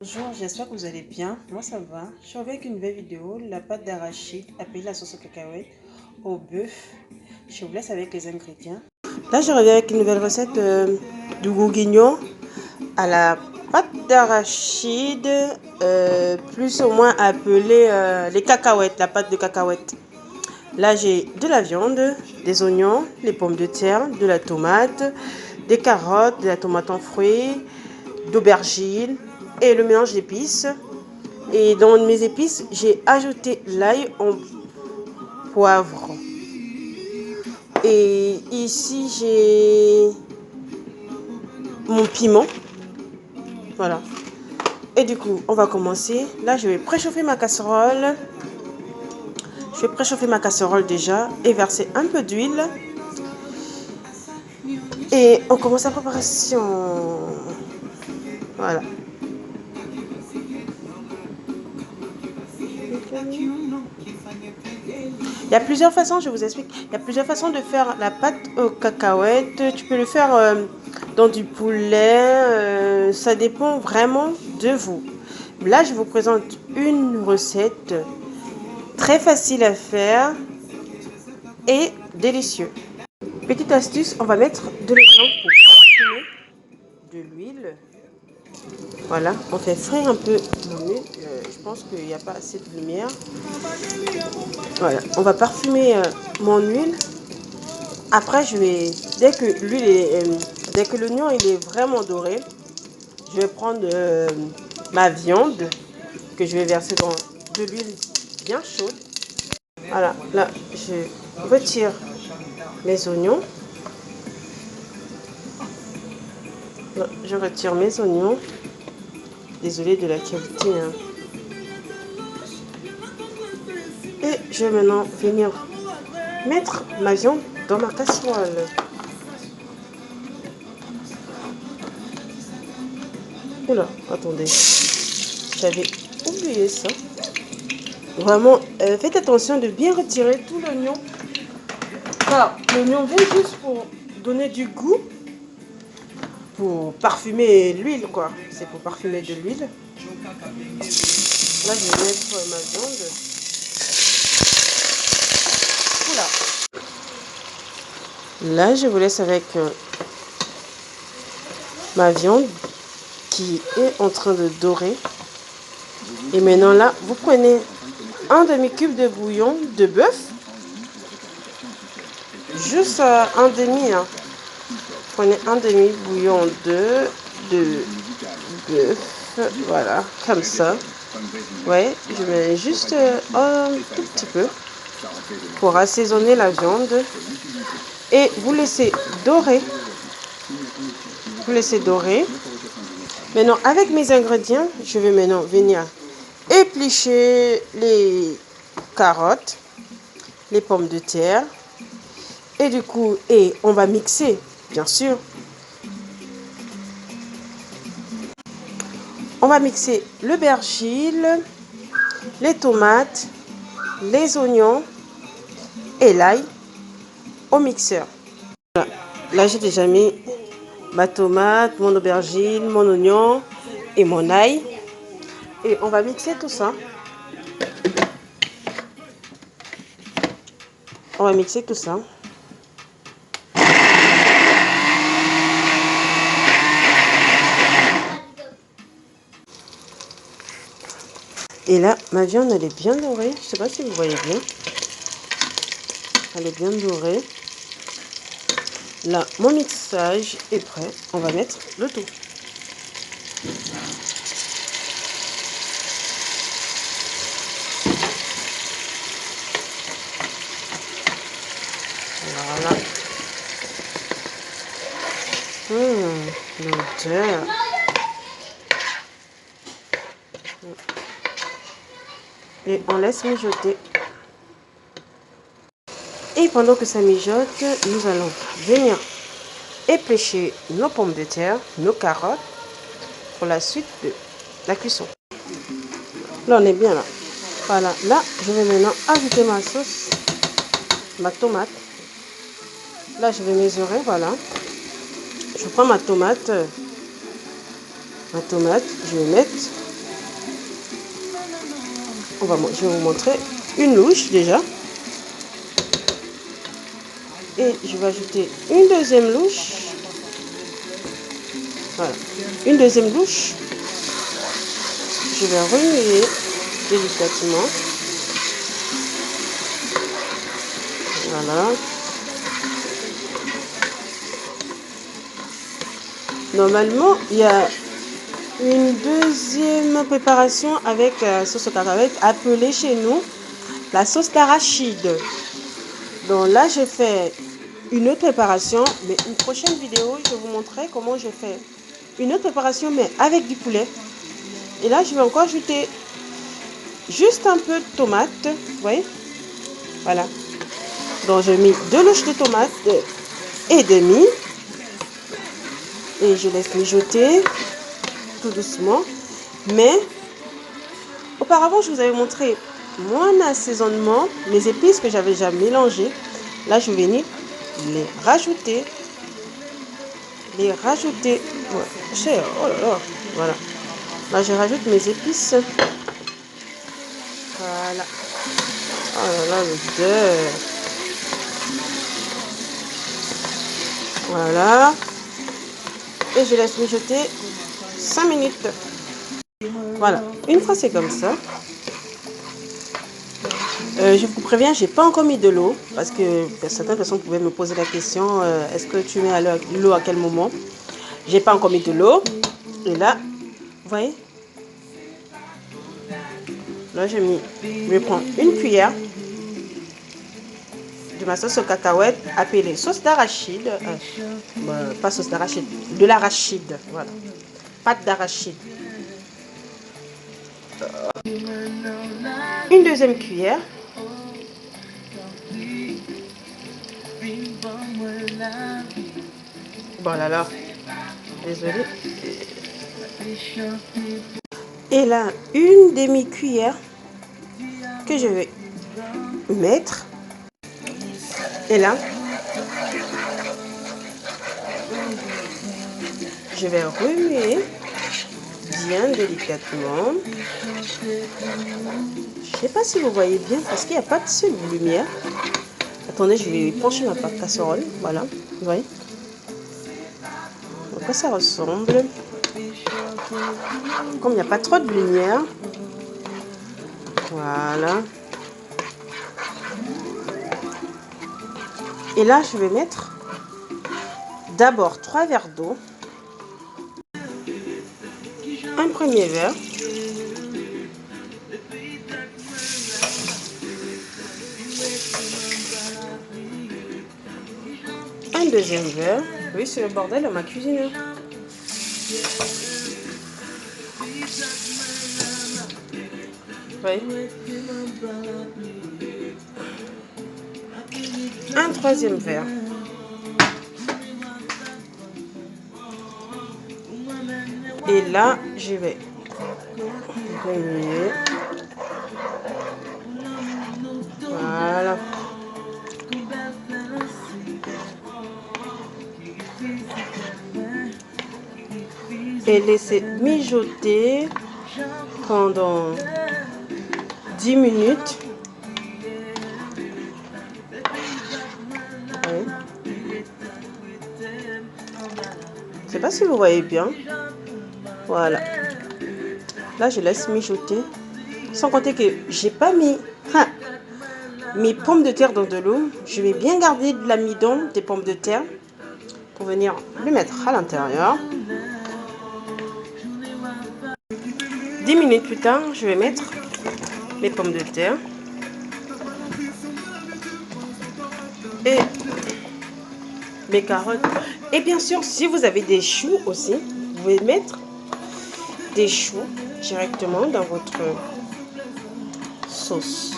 Bonjour, j'espère que vous allez bien. Moi ça va. Je suis avec une nouvelle vidéo, la pâte d'arachide appelée la sauce aux cacahuètes au bœuf. Je vous laisse avec les ingrédients. Là je reviens avec une nouvelle recette du bourguignon à la pâte d'arachide, plus ou moins appelée les cacahuètes, la pâte de cacahuètes. Là j'ai de la viande, des oignons, les pommes de terre, de la tomate, des carottes, de la tomate en fruits, d'aubergines et le mélange d'épices. Et dans mes épices, j'ai ajouté l'ail en poivre. Et ici, j'ai mon piment. Voilà. Et du coup, on va commencer. Là, je vais préchauffer ma casserole. Je vais préchauffer ma casserole déjà et verser un peu d'huile. Et on commence la préparation. Voilà. Il y a plusieurs façons, je vous explique. Il y a plusieurs façons de faire la pâte aux cacahuètes. Tu peux le faire dans du poulet. Ça dépend vraiment de vous. Là, je vous présente une recette très facile à faire et délicieuse. Petite astuce, on va mettre de l'oignon pour parfumer, de l'huile. Voilà, on fait frire un peu mon huile. Je pense qu'il n'y a pas assez de lumière. Voilà, on va parfumer mon huile. Après, dès que l'huile dès que l'oignon il est vraiment doré, je vais prendre ma viande que je vais verser dans de l'huile bien chaude. Voilà, là, je retire mes oignons. Là, je retire mes oignons. Désolée de la qualité, hein. Et je vais maintenant venir mettre ma viande dans ma casserole. Oula, attendez, j'avais oublié ça. Vraiment, faites attention de bien retirer tout l'oignon. Car l'oignon vient juste pour donner du goût, pour parfumer l'huile, quoi. C'est pour parfumer de l'huile. Là, je vais mettre ma viande. Oula. Là, je vous laisse avec ma viande qui est en train de dorer. Et maintenant, là, vous prenez un demi-cube de bouillon de bœuf. Juste un demi, hein. Prenez un demi-bouillon de bœuf. Voilà, comme ça. Ouais, je mets juste un tout petit peu pour assaisonner la viande. Et vous laissez dorer. Vous laissez dorer. Maintenant, avec mes ingrédients, je vais maintenant venir éplucher les carottes, les pommes de terre. Et du coup, on va mixer, bien sûr. On va mixer l'aubergine, les tomates, les oignons et l'ail au mixeur. Là, j'ai déjà mis ma tomate, mon aubergine, mon oignon et mon ail. Et on va mixer tout ça. On va mixer tout ça. Et là, ma viande, elle est bien dorée. Je ne sais pas si vous voyez bien. Elle est bien dorée. Là, mon mixage est prêt. On va mettre le tout. Voilà. L'odeur. Et on laisse mijoter. Et pendant que ça mijote, nous allons venir éplucher nos pommes de terre, nos carottes pour la suite de la cuisson. Là, on est bien là. Voilà, là, je vais maintenant ajouter ma sauce, ma tomate. Là, je vais mesurer, voilà. Je prends ma tomate, je vais mettre je vais vous montrer une louche déjà. Et je vais ajouter une deuxième louche. Voilà, une deuxième louche. Je vais remuer délicatement. Voilà. Normalement, il y a une deuxième préparation avec la sauce aux cacahuètes appelée chez nous la sauce d'arachide. Donc là, je fais une autre préparation, mais une prochaine vidéo, je vais vous montrer comment je fais une autre préparation, mais avec du poulet. Et là, je vais encore ajouter juste un peu de tomate, vous voyez. Voilà. Donc, j'ai mis 2 louches de tomates et demi. Et je laisse mijoter tout doucement. Mais auparavant, je vous avais montré mon assaisonnement, mes épices que j'avais déjà mélangées. Là, je vais venir les rajouter. Ouais. Oh là là. Voilà. Là, je rajoute mes épices. Voilà. Oh là là, l'odeur. Voilà. Et je laisse mijoter 5 minutes. Voilà. Une fois c'est comme ça, je vous préviens, j'ai pas encore mis de l'eau parce que certaines personnes pouvaient me poser la question est-ce que tu mets l'eau à quel moment? J'ai pas encore mis de l'eau. Et là, vous voyez, là je prends une cuillère de ma sauce aux cacahuètes appelée sauce d'arachide. Pas sauce d'arachide, de l'arachide. Voilà. Pâte d'arachide. Une deuxième cuillère. Voilà là. Désolée. Et là, une demi-cuillère que je vais mettre. Et là, je vais remuer bien délicatement. Je ne sais pas si vous voyez bien parce qu'il n'y a pas de seule lumière. Attendez, je vais pencher ma casserole. Voilà, vous voyez. Donc ça ressemble. Comme il n'y a pas trop de lumière. Voilà. Et là, je vais mettre d'abord 3 verres d'eau. Un premier verre. Un deuxième verre. Oui, c'est le bordel dans ma cuisine. Oui. Un troisième verre. Et là, je vais remuer. Voilà. Et laisser mijoter pendant 10 minutes. Oui. Je ne sais pas si vous voyez bien. Voilà. Là, je laisse mijoter. Sans compter que j'ai pas mis mes pommes de terre dans de l'eau. Je vais bien garder de l'amidon des pommes de terre pour venir le mettre à l'intérieur. 10 minutes plus tard, je vais mettre mes pommes de terre et mes carottes. Et bien sûr, si vous avez des choux aussi, vous pouvez mettre des choux directement dans votre sauce.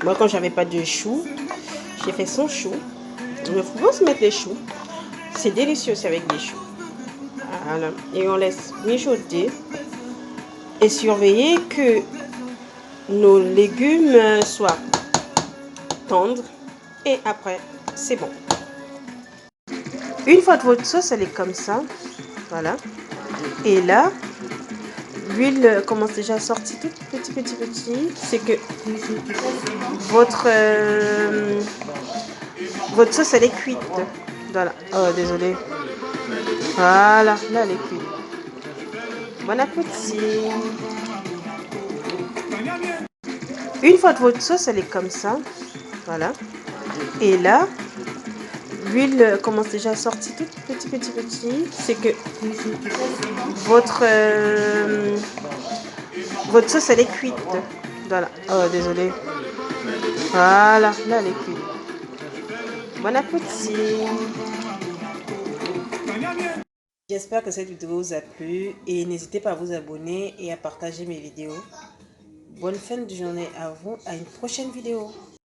Moi, quand j'avais pas de choux, j'ai fait sans choux. Il faut aussi mettre les choux. C'est délicieux aussi avec des choux. Voilà. Et on laisse mijoter. Et surveiller que nos légumes soient tendres. Et après, c'est bon. Une fois que votre sauce, elle est comme ça. Voilà. Et là, l'huile commence déjà à sortir tout petit. C'est que votre, votre sauce, elle est cuite. Voilà. Oh, désolé. Voilà, là, elle est cuite. Bon appétit. Une fois que votre sauce, elle est comme ça, voilà. Et là, l'huile commence déjà à sortir tout petit. C'est que votre, votre sauce, elle est cuite. Voilà. Oh, désolé. Voilà, là, elle est cuite. Bon appétit. J'espère que cette vidéo vous a plu et n'hésitez pas à vous abonner et à partager mes vidéos. Bonne fin de journée à vous, à une prochaine vidéo.